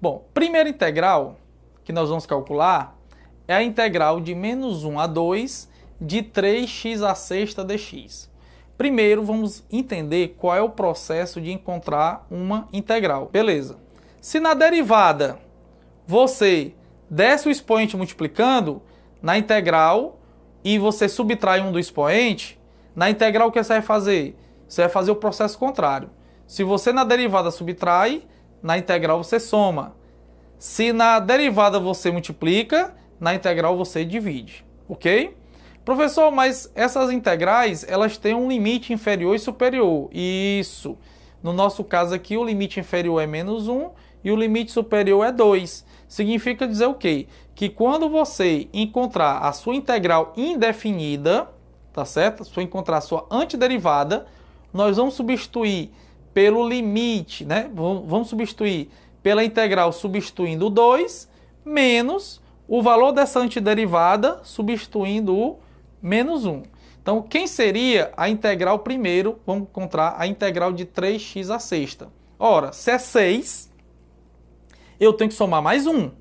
Bom, primeira integral que nós vamos calcular é a integral de menos 1 a 2 de 3x à sexta dx. Primeiro, vamos entender qual é o processo de encontrar uma integral. Beleza. Se na derivada você desce o expoente multiplicando, na integral, e você subtrai um do expoente, na integral o que você vai fazer? Você vai fazer o processo contrário. Se você na derivada subtrai, na integral você soma. Se na derivada você multiplica, na integral você divide, ok? Professor, mas essas integrais, elas têm um limite inferior e superior. Isso. No nosso caso aqui, o limite inferior é menos 1 e o limite superior é 2. Significa dizer o quê? Que quando você encontrar a sua integral indefinida, tá certo? Se você encontrar a sua antiderivada, nós vamos substituir pelo limite, né? Vamos substituir pela integral substituindo o 2, menos o valor dessa antiderivada substituindo o menos 1. Então, quem seria a integral primeiro? Vamos encontrar a integral de 3x à sexta. Ora, se é 6, eu tenho que somar mais 1.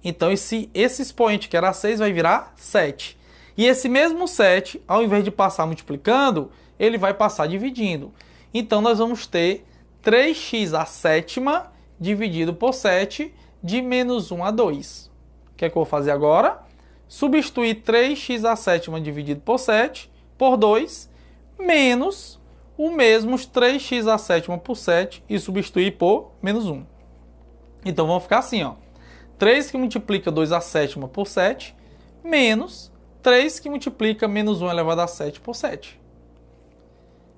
Então, esse expoente que era 6 vai virar 7. E esse mesmo 7, ao invés de passar multiplicando, ele vai passar dividindo. Então, nós vamos ter 3x à sétima dividido por 7 de menos 1 a 2. O que é que eu vou fazer agora? Substituir 3x à sétima dividido por 7 por 2, menos o mesmo 3x à sétima por 7 e substituir por menos 1. Então, vamos ficar assim, ó. 3 que multiplica 2 à sétima por 7, menos 3 que multiplica menos 1 elevado a 7 por 7.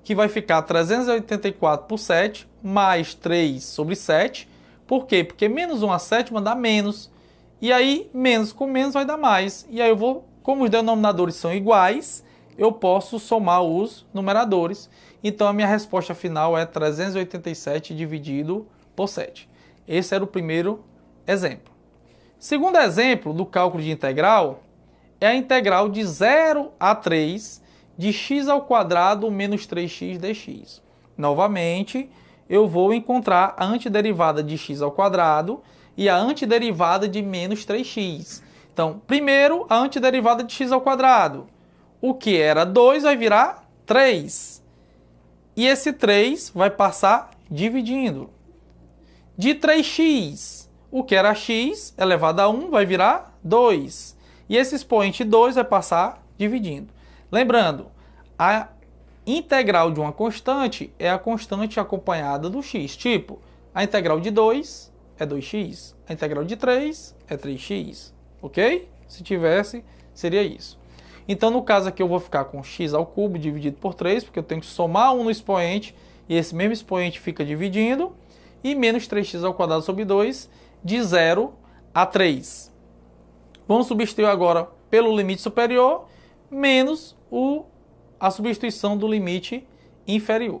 Que vai ficar 384 por 7, mais 3 sobre 7. Por quê? Porque menos 1 à sétima dá menos. E aí, menos com menos vai dar mais. E aí eu vou, como os denominadores são iguais, eu posso somar os numeradores. Então, a minha resposta final é 387 dividido por 7. Esse era o primeiro exemplo. Segundo exemplo do cálculo de integral é a integral de 0 a 3 de x ao quadrado menos 3x dx. Novamente, eu vou encontrar a antiderivada de x ao quadrado e a antiderivada de menos 3x. Então, primeiro, a antiderivada de x ao quadrado. O que era 2 vai virar 3. E esse 3 vai passar dividindo. De 3x, o que era x elevado a 1 vai virar 2. E esse expoente 2 vai passar dividindo. Lembrando, a integral de uma constante é a constante acompanhada do x. Tipo, a integral de 2 é 2x, a integral de 3 é 3x, ok? Se tivesse, seria isso. Então, no caso aqui, eu vou ficar com x ao cubo dividido por 3, porque eu tenho que somar 1 no expoente, e esse mesmo expoente fica dividindo, e menos 3x ao quadrado sobre 2, de 0 a 3. Vamos substituir agora pelo limite superior, menos a substituição do limite inferior.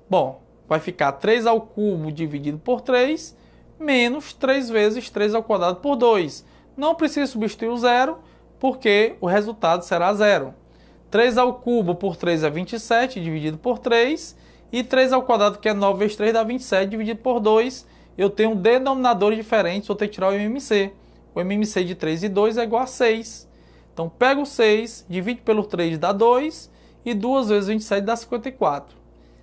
Bom, vai ficar 3 ao cubo dividido por 3, menos 3 vezes 3 ao quadrado por 2. Não precisa substituir o zero, porque o resultado será zero. 3 ao cubo por 3 é 27, dividido por 3. E 3 ao quadrado, que é 9 vezes 3, dá 27, dividido por 2. Eu tenho denominadores diferentes, vou ter que tirar o MMC. O MMC de 3 e 2 é igual a 6. Então, pego o 6, divide pelo 3, dá 2. E 2 vezes 27 dá 54.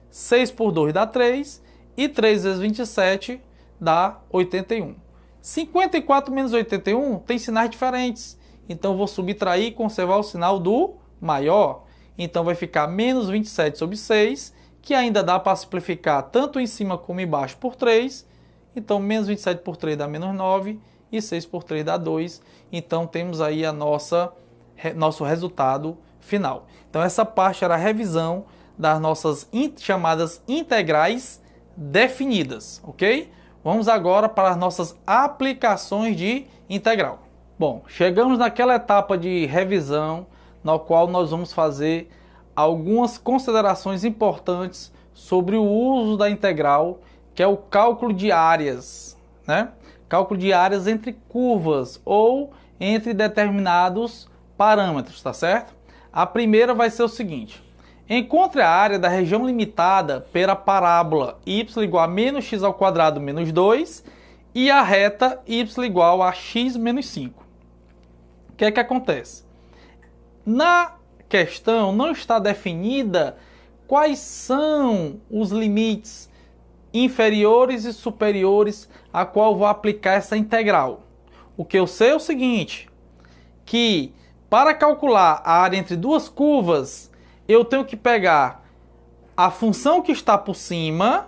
6 por 2 dá 3. E 3 vezes 27 dá 81. 54 menos 81 tem sinais diferentes. Então, vou subtrair e conservar o sinal do maior. Então, vai ficar menos 27 sobre 6, que ainda dá para simplificar tanto em cima como embaixo por 3. Então, menos 27 por 3 dá menos 9. E 6 por 3 dá 2. Então, temos aí nosso resultado final. Então, essa parte era a revisão das nossas chamadas integrais definidas, ok? Vamos agora para as nossas aplicações de integral. Bom, chegamos naquela etapa de revisão, na qual nós vamos fazer algumas considerações importantes sobre o uso da integral, que é o cálculo de áreas, né? Cálculo de áreas entre curvas ou entre determinados parâmetros, tá certo? A primeira vai ser o seguinte: encontre a área da região limitada pela parábola y igual a menos x ao quadrado menos 2 e a reta y igual a x menos 5. O que é que acontece? Na questão não está definida quais são os limites inferiores e superiores a qual vou aplicar essa integral. O que eu sei é o seguinte, que para calcular a área entre duas curvas, eu tenho que pegar a função que está por cima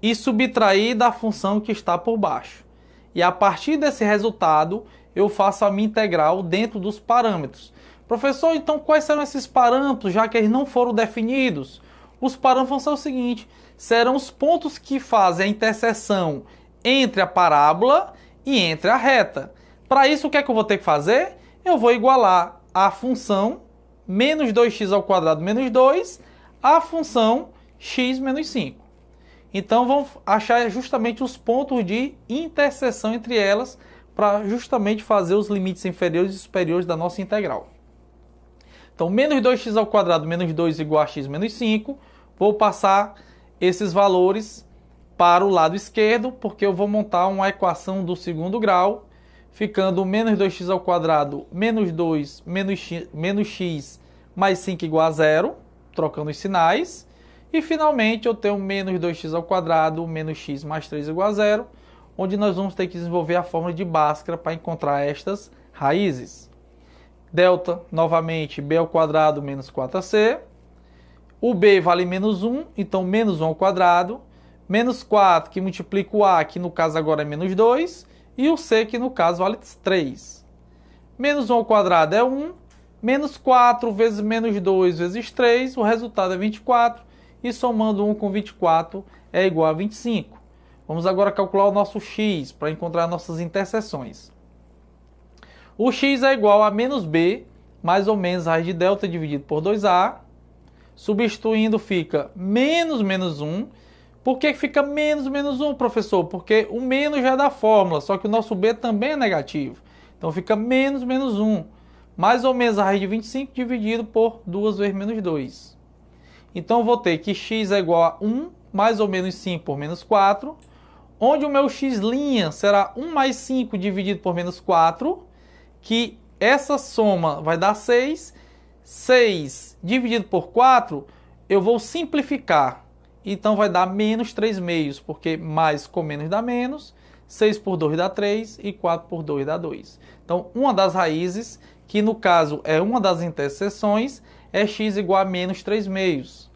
e subtrair da função que está por baixo. E a partir desse resultado, eu faço a minha integral dentro dos parâmetros. Professor, então quais são esses parâmetros, já que eles não foram definidos? Os parâmetros são o seguinte, serão os pontos que fazem a interseção entre a parábola e entre a reta. Para isso, o que é que eu vou ter que fazer? Eu vou igualar a função menos 2x ao quadrado menos 2 à função x menos 5. Então, vamos achar justamente os pontos de interseção entre elas para justamente fazer os limites inferiores e superiores da nossa integral. Então, menos 2x ao quadrado menos 2 igual a x menos 5. Vou passar esses valores para o lado esquerdo, porque eu vou montar uma equação do segundo grau, ficando menos 2x ao quadrado menos 2 menos x mais 5 igual a 0, trocando os sinais. E, finalmente, eu tenho menos 2x ao quadrado menos x mais 3 igual a 0, onde nós vamos ter que desenvolver a fórmula de Bhaskara para encontrar estas raízes. Delta, novamente, b ao quadrado menos 4ac. O b vale menos 1, então menos 1 ao quadrado. Menos 4, que multiplica o a, que no caso agora é menos 2. E o c, que no caso vale 3. Menos 1 ao quadrado é 1. Menos 4 vezes menos 2 vezes 3, o resultado é 24. E somando 1 com 24 é igual a 25. Vamos agora calcular o nosso x para encontrar nossas interseções. O x é igual a menos b, mais ou menos raiz de delta dividido por 2a. Substituindo fica menos menos 1. Por que fica menos menos 1, professor? Porque o menos já é da fórmula, só que o nosso b também é negativo. Então fica menos menos 1. Mais ou menos a raiz de 25 dividido por 2 vezes menos 2. Então eu vou ter que x é igual a 1, mais ou menos 5 por menos 4. Onde o meu x' será 1 mais 5 dividido por menos 4. Que essa soma vai dar 6. 6 dividido por 4, eu vou simplificar. Então vai dar menos 3 meios, porque mais com menos dá menos. 6 por 2 dá 3 e 4 por 2 dá 2. Então, uma das raízes, que no caso é uma das interseções, é x igual a menos 3 meios.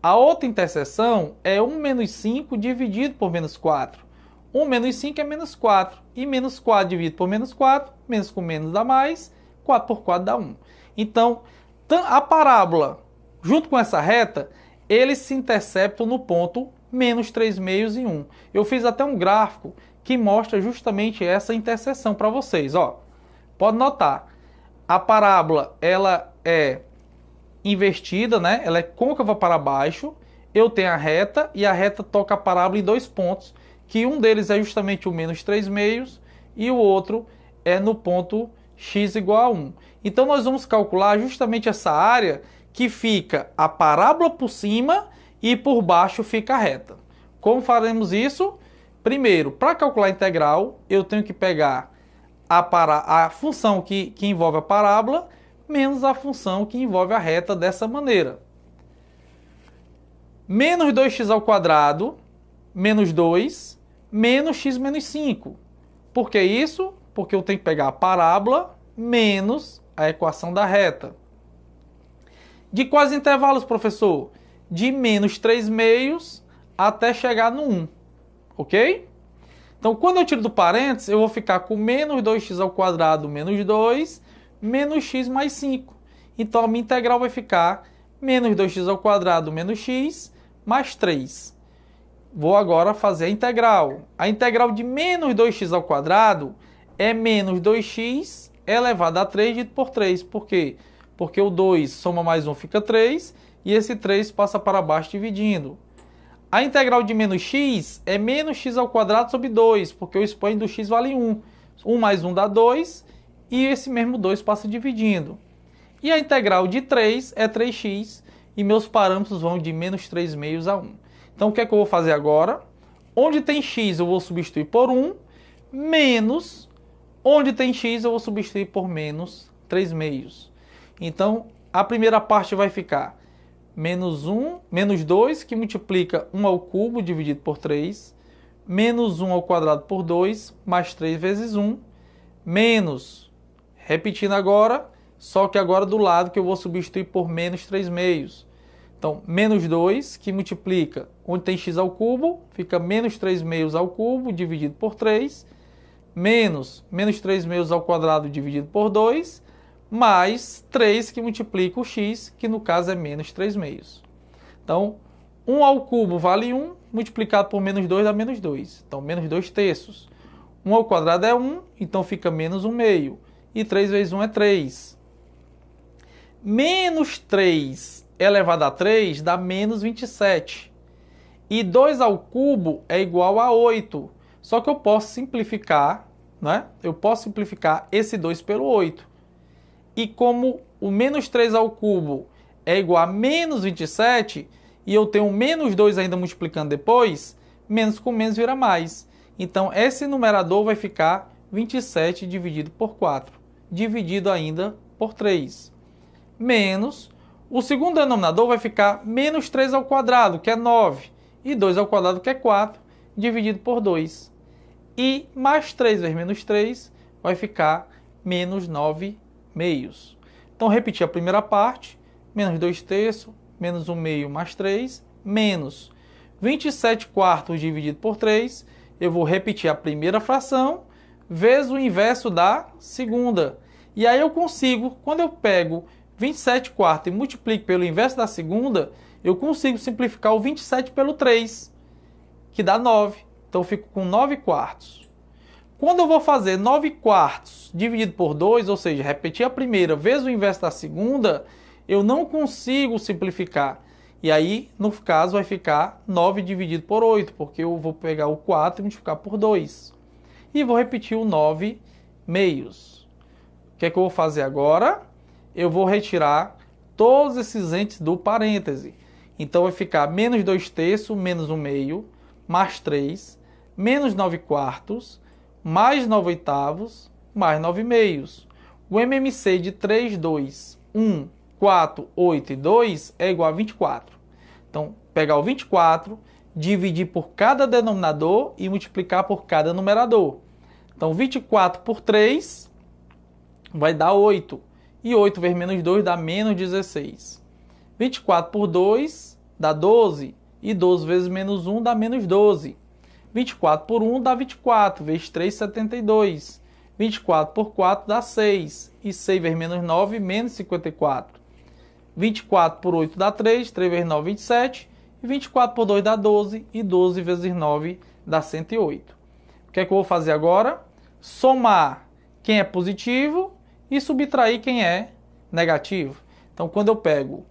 A outra interseção é 1 menos 5 dividido por menos 4. 1 menos 5 é menos 4. E menos 4 dividido por menos 4, menos com menos dá mais, 4 por 4 dá 1. Então, a parábola, junto com essa reta, eles se interceptam no ponto menos 3 meios e 1. Eu fiz até um gráfico que mostra justamente essa interseção para vocês. Ó, pode notar, a parábola ela é invertida, né? Ela é côncava para baixo. Eu tenho a reta e a reta toca a parábola em dois pontos, que um deles é justamente o menos 3 meios e o outro é no ponto x igual a 1. Então nós vamos calcular justamente essa área que fica a parábola por cima e por baixo fica a reta. Como faremos isso? Primeiro, para calcular a integral, eu tenho que pegar a função que envolve a parábola menos a função que envolve a reta dessa maneira. Menos 2x ao quadrado, menos 2, menos x menos 5. Por que isso? Porque eu tenho que pegar a parábola menos a equação da reta. De quais intervalos, professor? De menos 3 meios até chegar no 1. Ok? Então, quando eu tiro do parênteses, eu vou ficar com menos 2x ao quadrado menos 2, menos x mais 5. Então, a minha integral vai ficar menos 2x ao quadrado menos x mais 3. Vou agora fazer a integral. A integral de menos 2x ao quadrado é menos 2x elevado a 3 dividido por 3. Por quê? Porque o 2 soma mais 1 fica 3 e esse 3 passa para baixo dividindo. A integral de menos x é menos x ao quadrado sobre 2, porque o expoente do x vale 1. 1 mais 1 dá 2 e esse mesmo 2 passa dividindo. E a integral de 3 é 3x e meus parâmetros vão de menos 3 meios a 1. Então o que é que eu vou fazer agora? Onde tem x eu vou substituir por 1 menos, onde tem x eu vou substituir por menos 3 meios. Então, a primeira parte vai ficar menos 2, que multiplica 1 ao cubo dividido por 3, menos 1 ao quadrado por 2, mais 3 vezes 1, menos, repetindo agora, só que agora do lado que eu vou substituir por menos 3 meios. Então, menos 2, que multiplica, onde tem x ao cubo, fica menos 3 meios ao cubo dividido por 3, menos 3 meios ao quadrado dividido por 2, mais 3 que multiplica o x, que no caso é menos 3 meios. Então, 1 ao cubo vale 1, multiplicado por menos 2 dá menos 2. Então, menos 2 terços. 1 ao quadrado é 1, então fica menos 1 meio. E 3 vezes 1 é 3. Menos 3 elevado a 3 dá menos 27. E 2 ao cubo é igual a 8. Só que eu posso simplificar, né? Eu posso simplificar esse 2 pelo 8. E como o menos 3 ao cubo é igual a menos 27, e eu tenho menos 2 ainda multiplicando depois, menos com menos vira mais. Então, esse numerador vai ficar 27 dividido por 4, dividido ainda por 3. Menos, o segundo denominador vai ficar menos 3 ao quadrado, que é 9, e 2 ao quadrado, que é 4, dividido por 2. E mais 3 vezes menos 3 vai ficar menos 9 meios. Então, repetir a primeira parte, menos 2 terços, menos 1 meio mais 3, menos 27 quartos dividido por 3, eu vou repetir a primeira fração, vezes o inverso da segunda. E aí eu consigo, quando eu pego 27 quartos e multiplico pelo inverso da segunda, eu consigo simplificar o 27 pelo 3, que dá 9. Então, eu fico com 9 quartos. Quando eu vou fazer 9 quartos dividido por 2, ou seja, repetir a primeira vezes o inverso da segunda, eu não consigo simplificar. E aí, no caso, vai ficar 9 dividido por 8, porque eu vou pegar o 4 e multiplicar por 2. E vou repetir o 9 meios. O que é que eu vou fazer agora? Eu vou retirar todos esses entes do parêntese. Então, vai ficar menos 2 terços, menos 1 meio, mais 3, menos 9 quartos, mais 9 oitavos, mais 9 meios. O MMC de 3, 2, 1, 4, 8 e 2 é igual a 24. Então, pegar o 24, dividir por cada denominador e multiplicar por cada numerador. Então, 24 por 3 vai dar 8. E 8 vezes menos 2 dá menos 16. 24 por 2 dá 12. E 12 vezes menos 1 dá menos 12. 24 por 1 dá 24, vezes 3, 72. 24 por 4 dá 6. E 6 vezes menos 9, menos 54. 24 por 8 dá 3, 3 vezes 9, 27. E 24 por 2 dá 12. E 12 vezes 9 dá 108. O que é que eu vou fazer agora? Somar quem é positivo e subtrair quem é negativo. Então, quando eu pego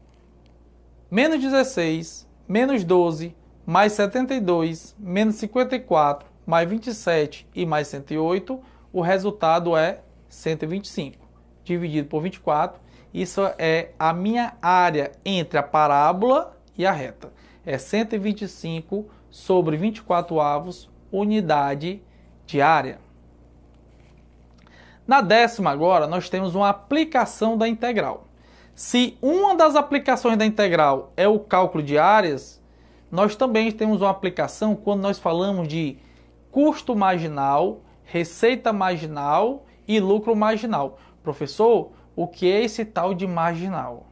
menos 16, menos 12, mais 72, menos 54, mais 27 e mais 108, o resultado é 125, dividido por 24. Isso é a minha área entre a parábola e a reta. É 125 sobre 24 avos, unidade de área. Na décima agora, nós temos uma aplicação da integral. Se uma das aplicações da integral é o cálculo de áreas, nós também temos uma aplicação quando nós falamos de custo marginal, receita marginal e lucro marginal. Professor, o que é esse tal de marginal?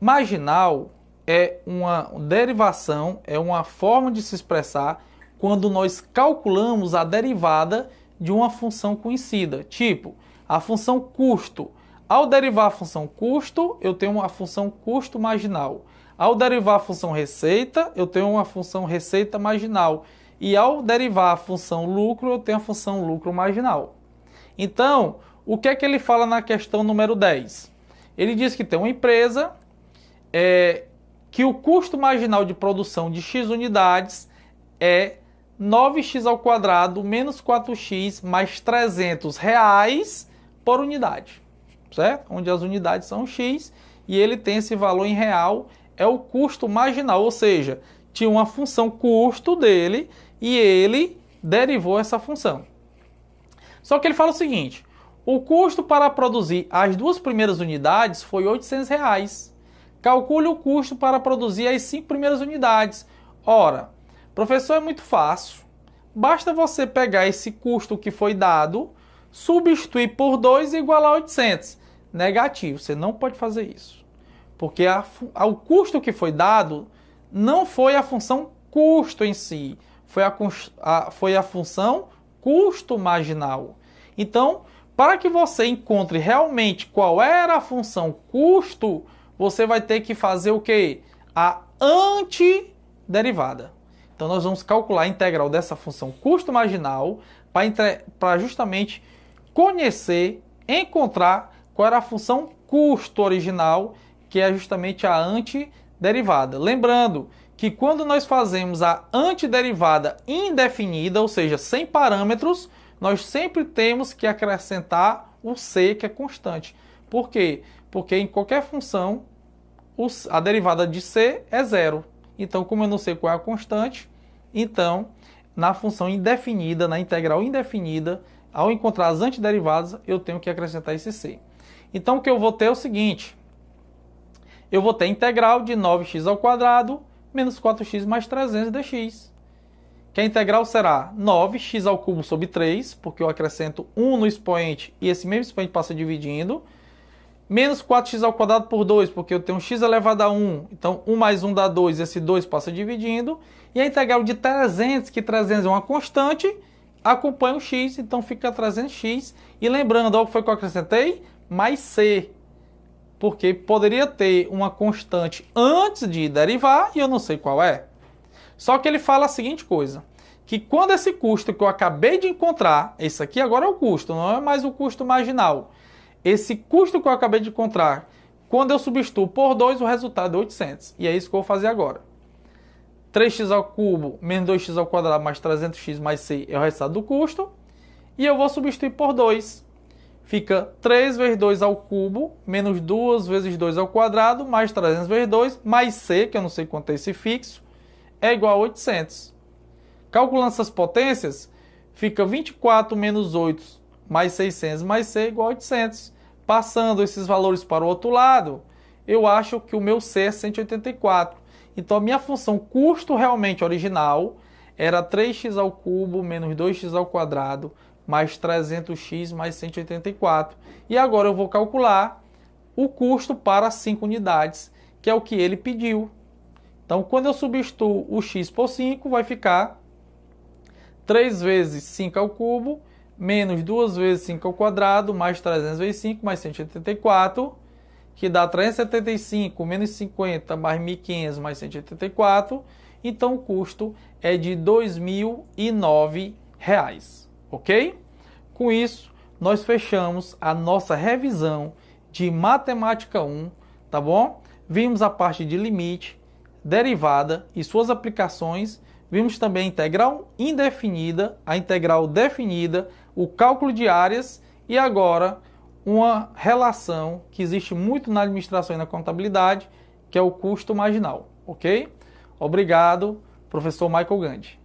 Marginal é uma derivação, é uma forma de se expressar quando nós calculamos a derivada de uma função conhecida. Tipo, a função custo. Ao derivar a função custo, eu tenho uma função custo marginal. Ao derivar a função receita, eu tenho uma função receita marginal. E ao derivar a função lucro, eu tenho a função lucro marginal. Então, o que é que ele fala na questão número 10? Ele diz que tem uma empresa que o custo marginal de produção de X unidades é 9x ao quadrado menos 4x mais 300 reais por unidade. Certo? Onde as unidades são X e ele tem esse valor em real, é o custo marginal, ou seja, tinha uma função custo dele e ele derivou essa função. Só que ele fala o seguinte, o custo para produzir as 2 primeiras unidades foi R$ 800. Calcule o custo para produzir as 5 primeiras unidades. Ora, professor, é muito fácil. Basta você pegar esse custo que foi dado, substituir por 2 e igualar a 800. Negativo, você não pode fazer isso. Porque o custo que foi dado não foi a função custo em si, foi a função custo marginal. Então, para que você encontre realmente qual era a função custo, você vai ter que fazer o quê? A antiderivada. Então, nós vamos calcular a integral dessa função custo marginal para justamente conhecer, encontrar qual era a função custo original, que é justamente a antiderivada. Lembrando que quando nós fazemos a antiderivada indefinida, ou seja, sem parâmetros, nós sempre temos que acrescentar o c, que é constante. Por quê? Porque em qualquer função, a derivada de c é zero. Então, como eu não sei qual é a constante, então, na função indefinida, na integral indefinida, ao encontrar as antiderivadas, eu tenho que acrescentar esse c. Então, o que eu vou ter é o seguinte. Eu vou ter a integral de 9x² menos 4x mais 300 dx. Que a integral será 9x³ sobre 3, porque eu acrescento 1 no expoente e esse mesmo expoente passa dividindo, menos 4x² por 2, porque eu tenho x elevado a 1, então 1 mais 1 dá 2, esse 2 passa dividindo, e a integral de 300, que 300 é uma constante, acompanha o x, então fica 300x, e lembrando, olha o que foi que eu acrescentei? Mais c, porque poderia ter uma constante antes de derivar, e eu não sei qual é. Só que ele fala a seguinte coisa, que quando esse custo que eu acabei de encontrar, esse aqui agora é o custo, não é mais o custo marginal, esse custo que eu acabei de encontrar, quando eu substituo por 2, o resultado é 800. E é isso que eu vou fazer agora. 3x³ menos 2x² mais 300x mais c é o resultado do custo. E eu vou substituir por 2. Fica 3 vezes 2 ao cubo, menos 2 vezes 2 ao quadrado, mais 300 vezes 2, mais c, que eu não sei quanto é esse fixo, é igual a 800. Calculando essas potências, fica 24 menos 8 mais 600 mais c é igual a 800. Passando esses valores para o outro lado, eu acho que o meu c é 184. Então, a minha função custo realmente original era 3x³ menos 2x² mais 300x mais 184. E agora eu vou calcular o custo para 5 unidades, que é o que ele pediu. Então, quando eu substituo o x por 5, vai ficar 3 vezes 5³ menos 2 vezes 5² mais 300 vezes 5 mais 184, que dá 375 menos 50 mais 1.500 mais 184. Então, o custo é de R$ 2.009. Ok? Com isso, nós fechamos a nossa revisão de Matemática 1, tá bom? Vimos a parte de limite, derivada e suas aplicações. Vimos também a integral indefinida, a integral definida, o cálculo de áreas e agora uma relação que existe muito na administração e na contabilidade, que é o custo marginal, ok? Obrigado, professor Michael Gandhi.